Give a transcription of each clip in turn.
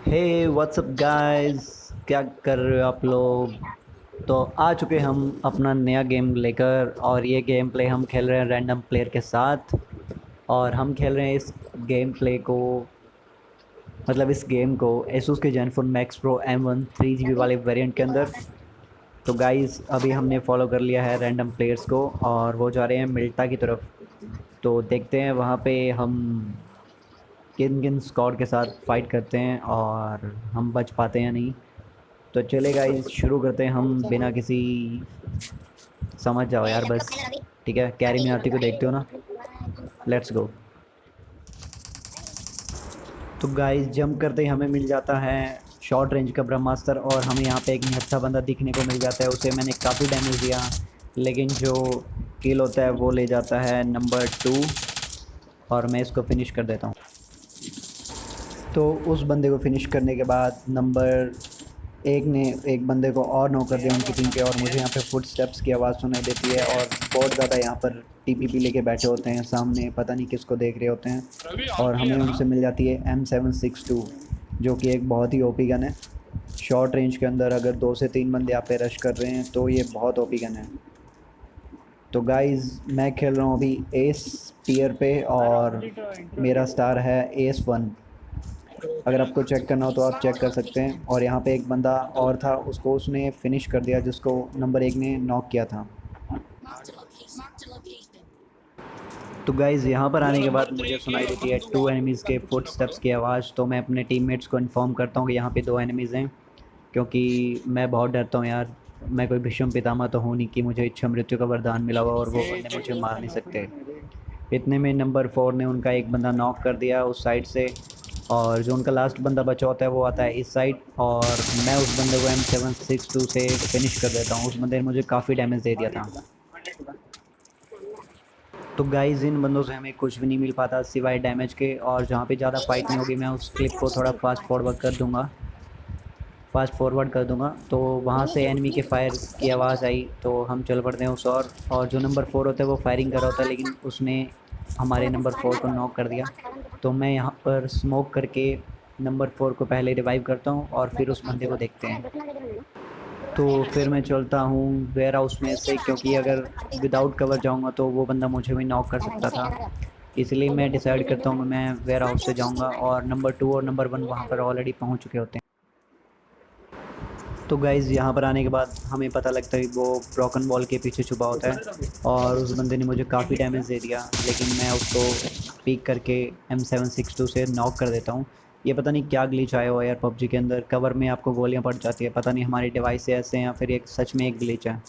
हे WhatsApp guys, क्या कर रहे हो आप लोग। तो आ चुके हम अपना नया गेम लेकर, और ये गेम प्ले हम खेल रहे हैं रैंडम प्लेयर के साथ। और हम खेल रहे हैं इस गेम प्ले को, मतलब इस गेम को एसूस के Zenfone max pro M1 3 GB वाले वेरिएंट के अंदर। तो गाइस अभी हमने फॉलो कर लिया है रैंडम प्लेयर्स को, और वो जा रहे हैं मिल्टा की तरफ। तो देखते हैं वहाँ पे हम किन किन स्क्वाड के साथ फाइट करते हैं और हम बच पाते हैं या नहीं। तो चले गाइस शुरू करते हैं हम बिना किसी, समझ जाओ यार बस। ठीक है, कैरी मिनाटी को देखते हो ना। Let's go. तो गाइस जंप करते ही हमें मिल जाता है शॉर्ट रेंज का ब्रह्मास्त्र, और हमें यहाँ पे एक निहत्था बंदा दिखने को मिल जाता है। उसे मैंने काफ़ी डैमेज दिया, लेकिन जो किल होता है वो ले जाता है नंबर 2, और मैं इसको फिनिश कर देता हूँ। तो उस बंदे को फिनिश करने के बाद नंबर एक ने एक बंदे को और नॉक कर दिया उनकी टीम के, और मुझे यहाँ पे फुट स्टेप्स की आवाज़ सुनाई देती है, और बहुत ज़्यादा यहाँ पर टीपीपी लेके बैठे होते हैं सामने, पता नहीं किसको देख रहे होते हैं। और हमें उनसे मिल जाती है M762, जो कि एक बहुत ही ओपी गन है। शॉर्ट रेंज के अंदर अगर 2 से 3 बंदे आप पे रश कर रहे हैं तो ये बहुत ओपी गन है। तो गाइज़ मैं खेल रहा हूँ अभी एस टीयर पे, और मेरा स्टार है एस 1। अगर आपको चेक करना हो तो आप चेक कर सकते हैं। और यहाँ पे एक बंदा और था, उसको उसने फिनिश कर दिया जिसको नंबर 1 ने नॉक किया था। तो गाइज़ यहाँ पर आने के बाद मुझे सुनाई देती है 2 एनिमीज़ के फुट स्टेप्स की आवाज़। तो मैं अपने टीममेट्स को इन्फॉर्म करता हूँ कि यहाँ पे 2 एनिमीज़ हैं, क्योंकि मैं बहुत डरता हूँ यार। मैं कोई भीष्म पितामह तो हूँ नहीं कि मुझे इच्छा मृत्यु का वरदान मिला हुआ और वो बंदे मुझे मार नहीं सकते। इतने में नंबर 4 ने उनका एक बंदा नॉक कर दिया उस साइड से, और जो उनका लास्ट बंदा बचा होता है वो आता है इस साइड, और मैं उस बंदे को M762 से फिनिश कर देता हूँ। उस बंदे ने मुझे काफ़ी डैमेज दे दिया था। तो गाइज़ इन बंदों से हमें कुछ भी नहीं मिल पाता सिवाय डैमेज के, और जहाँ पे ज़्यादा फाइट नहीं होगी मैं उस क्लिप को थोड़ा फास्ट फॉरवर्ड कर दूंगा। तो वहाँ से एनिमी के फायर की आवाज़ आई, तो हम चल पड़ते हैं उस और जो नंबर 4 होता है वो फायरिंग कर रहा होता है, लेकिन उसने हमारे नंबर 4 को नॉक कर दिया। तो मैं यहाँ पर स्मोक करके नंबर 4 को पहले रिवाइव करता हूँ, और फिर उस बंदे को देखते हैं। तो फिर मैं चलता हूँ वेयर हाउस में से, क्योंकि अगर विदाउट कवर जाऊँगा तो वो बंदा मुझे भी नॉक कर सकता था। इसलिए मैं डिसाइड करता हूँ कि मैं वेयर हाउस से जाऊँगा, और नंबर 2 और नंबर 1 वहाँ पर ऑलरेडी पहुँच चुके होते हैं। तो गाइज़ यहाँ पर आने के बाद हमें पता लगता है कि वो ब्रोकन वॉल के पीछे छुपा होता है, और उस बंदे ने मुझे काफ़ी डैमेज दे दिया, लेकिन मैं उसको पीक करके M762 से नॉक कर देता हूँ। ये पता नहीं क्या ग्लिच आया हुआ है यार पबजी के अंदर, कवर में आपको गोलियाँ पड़ जाती है। पता नहीं हमारे डिवाइस से ऐसे हैं या फिर एक सच में एक ग्लिच है।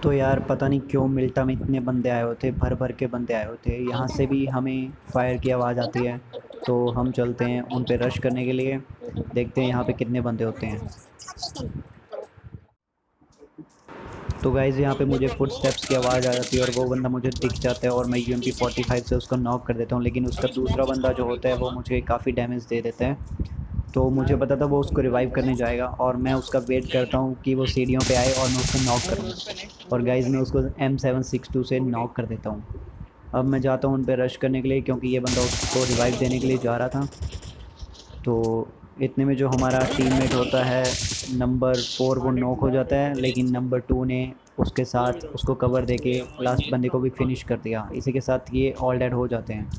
तो यार पता नहीं क्यों मिल्टा में इतने बंदे आए हुए थे, भर भर के बंदे आए हुए थे। यहाँ से भी हमें फायर की आवाज़ आती है, तो हम चलते हैं उन पे रश करने के लिए। देखते हैं यहाँ पे कितने बंदे होते हैं। तो गाइज़ यहाँ पे मुझे फुट स्टेप्स की आवाज़ आ जाती है, और वो बंदा मुझे दिख जाता है, और मैं UMP45 से उसको नॉक कर देता हूँ। लेकिन उसका दूसरा बंदा जो होता है वो मुझे काफ़ी डैमेज दे देता है। तो मुझे पता था वो उसको रिवाइव करने जाएगा, और मैं उसका वेट करता हूँ कि वो सीढ़ियों पे आए और मैं उसको नॉक करूँ। और गाइज़ मैं उसको M762 से नॉक कर देता हूँ। अब मैं जाता हूँ उन पे रश करने के लिए, क्योंकि ये बंदा उसको रिवाइव देने के लिए जा रहा था। तो इतने में जो हमारा टीममेट होता है नंबर 4, वो नॉक हो जाता है, लेकिन नंबर 2 ने उसके साथ उसको कवर देके लास्ट बंदे को भी फिनिश कर दिया। इसी के साथ ये ऑल डेड हो जाते हैं।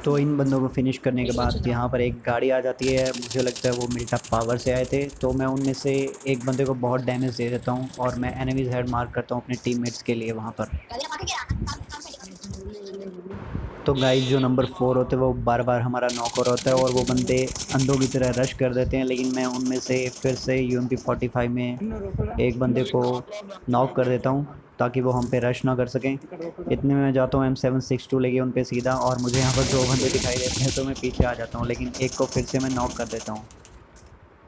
तो इन बंदों को फिनिश करने के बाद यहाँ पर एक गाड़ी आ जाती है, मुझे लगता है वो मिल्टा पावर से आए थे। तो मैं उनमें से एक बंदे को बहुत डैमेज दे देता हूँ, और मैं एनिमीज़ हेड मार्क करता हूँ अपने टीममेट्स के लिए वहाँ पर। तो गाइस जो नंबर 4 होते हैं वो बार बार हमारा नॉक हो रहा होता है, और वो बंदे अंधों की तरह रश कर देते हैं, लेकिन मैं उनमें से फिर से UMP45 में एक बंदे को नॉक कर देता हूँ, ताकि वो हम पे रश ना कर सकें। इतने में मैं जाता हूँ M762 लेके उन पे सीधा, और मुझे यहाँ पर 2 बंदे दिखाई देते हैं, तो मैं पीछे आ जाता हूँ, लेकिन एक को फिर से मैं नॉक कर देता हूँ।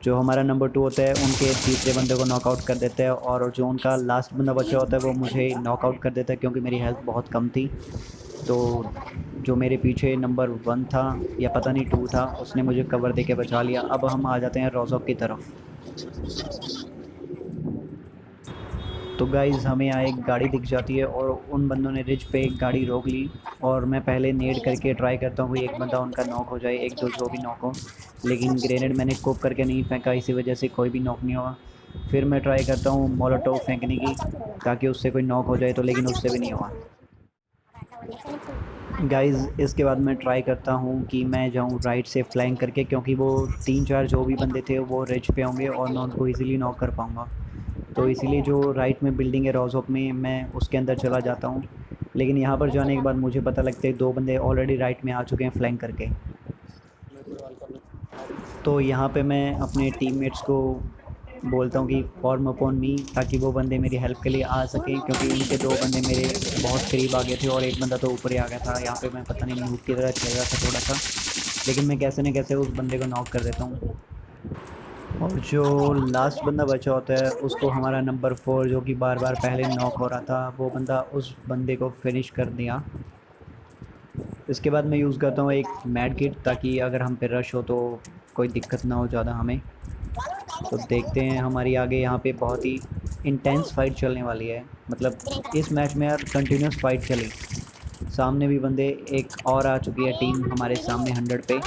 जो हमारा नंबर 2 होता है उनके तीसरे बंदे को नॉकआउट कर देते हैं, और जो उनका लास्ट बंदा बचा होता है वो मुझे नॉकआउट कर देता है, क्योंकि मेरी हेल्थ बहुत कम थी। तो जो मेरे पीछे नंबर 1 था, या पता नहीं 2 था, उसने मुझे कवर देके बचा लिया। अब हम आ जाते हैं रोज़ोक की तरफ। तो गाइज़ हमें यहाँ एक गाड़ी दिख जाती है और उन बंदों ने रिज पे एक गाड़ी रोक ली। और मैं पहले नेड करके ट्राई करता हूँ कि एक बंदा उनका नॉक हो जाए, एक दो जो भी नॉक हो, लेकिन ग्रेनेड मैंने कोप करके नहीं फेंका, इसी वजह से कोई भी नॉक नहीं हुआ। फिर मैं ट्राई करता हूँ मोलोटोव फेंकने की ताकि उससे कोई नॉक हो जाए, तो लेकिन उससे भी नहीं हुआ। गाइज़ इसके बाद मैं ट्राई करता हूँ कि मैं जाऊँ राइट से फ्लैंक करके, क्योंकि वो 3-4 जो भी बंदे थे वो रिज पे होंगे और मैं उनको इजीली नॉक कर पाऊँगा। तो इसीलिए जो राइट में बिल्डिंग है रोज़ में, मैं उसके अंदर चला जाता हूँ। लेकिन यहाँ पर जाने के बाद मुझे पता लगता है 2 बंदे ऑलरेडी राइट में आ चुके हैं फ्लैंक करके। तो यहाँ पे मैं अपने टीममेट्स को बोलता हूँ कि फॉर्म अपॉन मी, ताकि वो बंदे मेरी हेल्प के लिए आ सकें, क्योंकि उनके 2 बंदे मेरे बहुत करीब आ गए थे और एक बंदा तो ऊपर ही आ गया था। यहाँ पे मैं पता नहीं नूब की तरह खेल रहा था थोड़ा सा, लेकिन मैं कैसे न कैसे उस बंदे को नॉक कर देता हूँ। और जो लास्ट बंदा बचा होता है उसको हमारा नंबर 4, जो कि बार बार पहले नॉक हो रहा था, वो बंदा उस बंदे को फिनिश कर दिया। इसके बाद मैं यूज़ करता हूँ एक मैड किट, ताकि अगर हम पे रश हो तो कोई दिक्कत ना हो ज़्यादा हमें। तो देखते हैं हमारी आगे यहाँ पे बहुत ही इंटेंस फाइट चलने वाली है। मतलब इस मैच में यार कंटिन्यूस फाइट चली। सामने भी बंदे, एक और आ चुकी है टीम हमारे सामने 100 पे।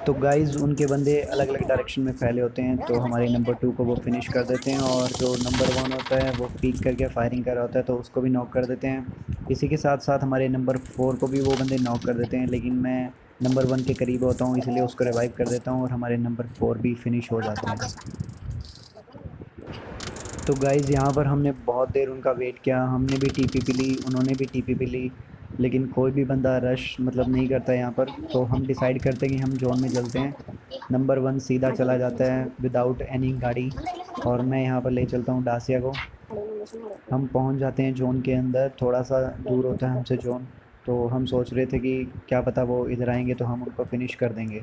तो गाइज़ उनके बंदे अलग अलग डायरेक्शन में फैले होते हैं, तो हमारे नंबर 2 को वो फिनिश कर देते हैं, और जो नंबर 1 होता है वो पीक करके फायरिंग कर रहा होता है तो उसको भी नॉक कर देते हैं। इसी के साथ साथ हमारे नंबर 4 को भी वो बंदे नॉक कर देते हैं, लेकिन मैं नंबर 1 के करीब होता हूँ इसलिए उसको रिवाइव कर देता हूँ और हमारे नंबर 4 भी फिनिश हो जाते हैं। तो गाइज़ यहाँ पर हमने बहुत देर उनका वेट किया, हमने भी टीपीपी ली, उन्होंने भी टीपीपी ली, लेकिन कोई भी बंदा रश मतलब नहीं करता यहाँ पर। तो हम डिसाइड करते हैं कि हम जोन में चलते हैं। नंबर 1 सीधा चला जाता है विदाउट एनी गाड़ी, और मैं यहाँ पर ले चलता हूँ डासिया को। हम पहुँच जाते हैं जोन के अंदर, थोड़ा सा दूर होता है हमसे जोन। तो हम सोच रहे थे कि क्या पता वो इधर आएंगे तो हम उनको फिनिश कर देंगे।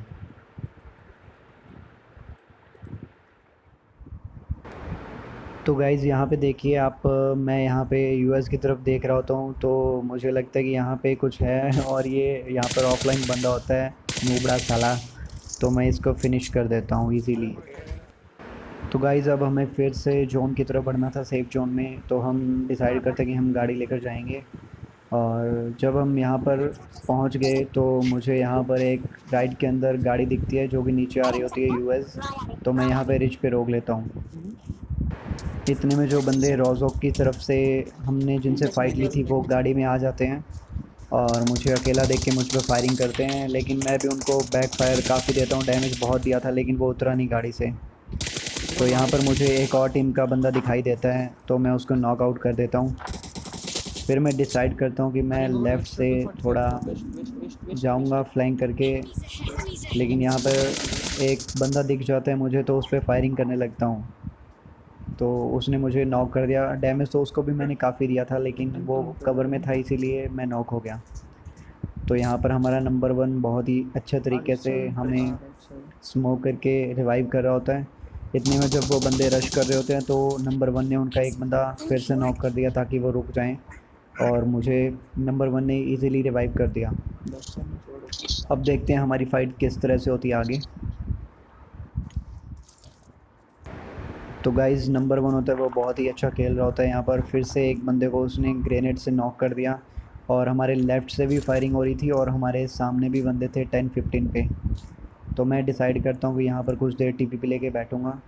तो गाइज़ यहाँ पे देखिए आप, मैं यहाँ पे यूएस की तरफ देख रहा होता हूँ, तो मुझे लगता है कि यहाँ पे कुछ है, और ये यहाँ पर ऑफलाइन बंदा होता है नूबड़ा साला, तो मैं इसको फिनिश कर देता हूँ इजीली। तो गाइज़ अब हमें फिर से जोन की तरफ बढ़ना था, सेफ जोन में। तो हम डिसाइड करते हैं कि हम गाड़ी लेकर जाएंगे, और जब हम यहाँ पर पहुँच गए तो मुझे यहाँ पर एक राइड के अंदर गाड़ी दिखती है जो कि नीचे आ रही होती है यूएस। तो मैं यहाँ पे रिच पे रोक लेता हूँ। इतने में जो बंदे रोज़ोक की तरफ से हमने जिनसे फ़ाइट ली थी वो गाड़ी में आ जाते हैं और मुझे अकेला देख के मुझ पर फायरिंग करते हैं, लेकिन मैं भी उनको बैक फायर काफ़ी देता हूँ, डैमेज बहुत दिया था लेकिन वो उतरा नहीं गाड़ी से। तो यहाँ पर मुझे एक और टीम का बंदा दिखाई देता है तो मैं उसको नॉक आउट कर देता हूँ। फिर मैं डिसाइड करता हूँ कि मैं लेफ़्ट से थोड़ा जाऊँगा फ्लैंक करके, लेकिन यहाँ पर एक बंदा दिख जाता है मुझे तो उस पर फायरिंग करने लगता हूँ। तो उसने मुझे नॉक कर दिया। डैमेज तो उसको भी मैंने काफ़ी दिया था, लेकिन वो कवर में था इसीलिए मैं नॉक हो गया। तो यहाँ पर हमारा नंबर 1 बहुत ही अच्छे तरीके से हमें स्मोक करके रिवाइव कर रहा होता है। इतने में जब वो बंदे रश कर रहे होते हैं तो नंबर 1 ने उनका एक बंदा फिर से नॉक कर दिया ताकि वो रुक जाएं, और मुझे नंबर 1 ने इजीली रिवाइव कर दिया। अब देखते हैं हमारी फ़ाइट किस तरह से होती है आगे। तो गाइज़ नंबर 1 होता है वो बहुत ही अच्छा खेल रहा होता है। यहाँ पर फिर से एक बंदे को उसने ग्रेनेड से नॉक कर दिया, और हमारे लेफ़्ट से भी फायरिंग हो रही थी और हमारे सामने भी बंदे थे 10-15 पे। तो मैं डिसाइड करता हूँ कि यहाँ पर कुछ देर टीपीपी लेके बैठूँगा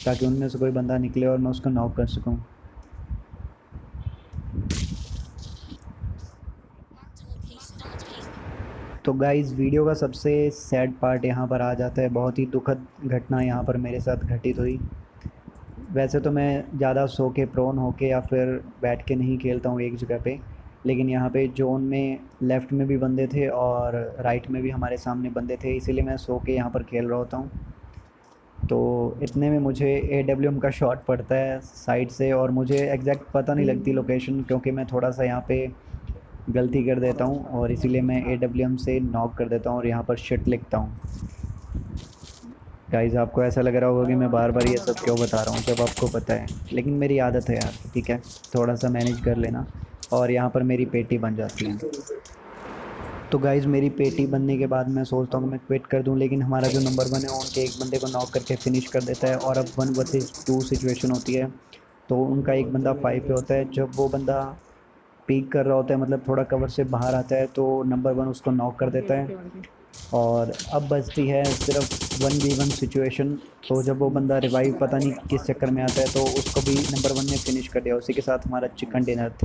ताकि उनमें से कोई बंदा निकले और मैं उसको नॉक कर सकूँ। तो गाइज़ वीडियो का सबसे सैड पार्ट यहाँ पर आ जाता है, बहुत ही दुखद घटना यहाँ पर मेरे साथ घटित हुई। वैसे तो मैं ज़्यादा सो के प्रोन होके या फिर बैठ के नहीं खेलता हूँ एक जगह पे, लेकिन यहाँ पे जोन में लेफ़्ट में भी बंदे थे और राइट में भी हमारे सामने बंदे थे, इसीलिए मैं सो के यहाँ पर खेल रहा होता हूँ। तो इतने में मुझे AWM का शॉट पड़ता है साइड से, और मुझे एग्जैक्ट पता नहीं लगती लोकेशन, क्योंकि मैं थोड़ा सा यहाँ पे गलती कर देता हूँ और इसीलिए मैं AWM से नॉक कर देता हूँ और यहाँ पर शिट लिखता हूँ। गाइज़ आपको ऐसा लग रहा होगा कि मैं बार बार ये सब क्यों बता रहा हूँ जब आपको पता है, लेकिन मेरी आदत है यार, ठीक है, थोड़ा सा मैनेज कर लेना। और यहाँ पर मेरी पेटी बन जाती है। तो गाइज़ मेरी पेटी बनने के बाद मैं सोचता हूँ कि मैं क्विट कर दूँ, लेकिन हमारा जो नंबर 1 है उनके एक बंदे को नॉक करके फिनिश कर देता है और अब 1 वर्सेस 2 सिचुएशन होती है। तो उनका एक बंदा 5 पे होता है। जब वो बंदा पीक कर रहा होता है, मतलब थोड़ा कवर से बाहर आता है, तो नंबर 1 उसको नॉक कर देता है। और अब बचती है सिर्फ 1v1 सिचुएशन। तो जब वो बंदा रिवाइव पता नहीं किस चक्कर में आता है, तो उसको भी नंबर 1 ने फिनिश कर दिया। उसी के साथ हमारा चिकन डिनर थे।